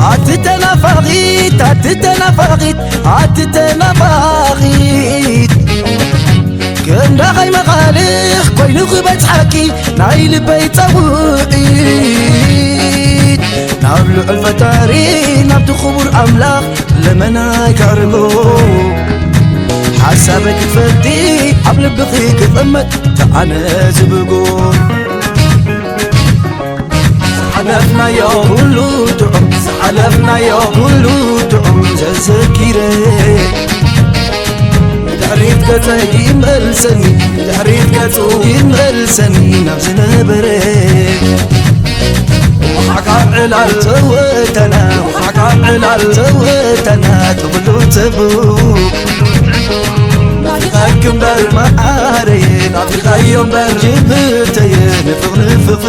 عتتنافغيت عتتنافغيت عتتنافغيت كم داخي مخالخ كوينو خبت حكي نايل بيت وقيت نابلو الفتاري نابتو خبور أملاخ لمنا يكاربو حسابك تفدي حبل بخيك تأمت تعانا زبقو حلفنا يا كلو تعم حلفنا يا كلو تعم زكيري تحريت كتا يملسني تحريت كتا يملسني نفس نبري وحكا على توتنا وحكا على توتنا تبلو تبو نفقكم بالمعاري نفقكم بالجبتين نفق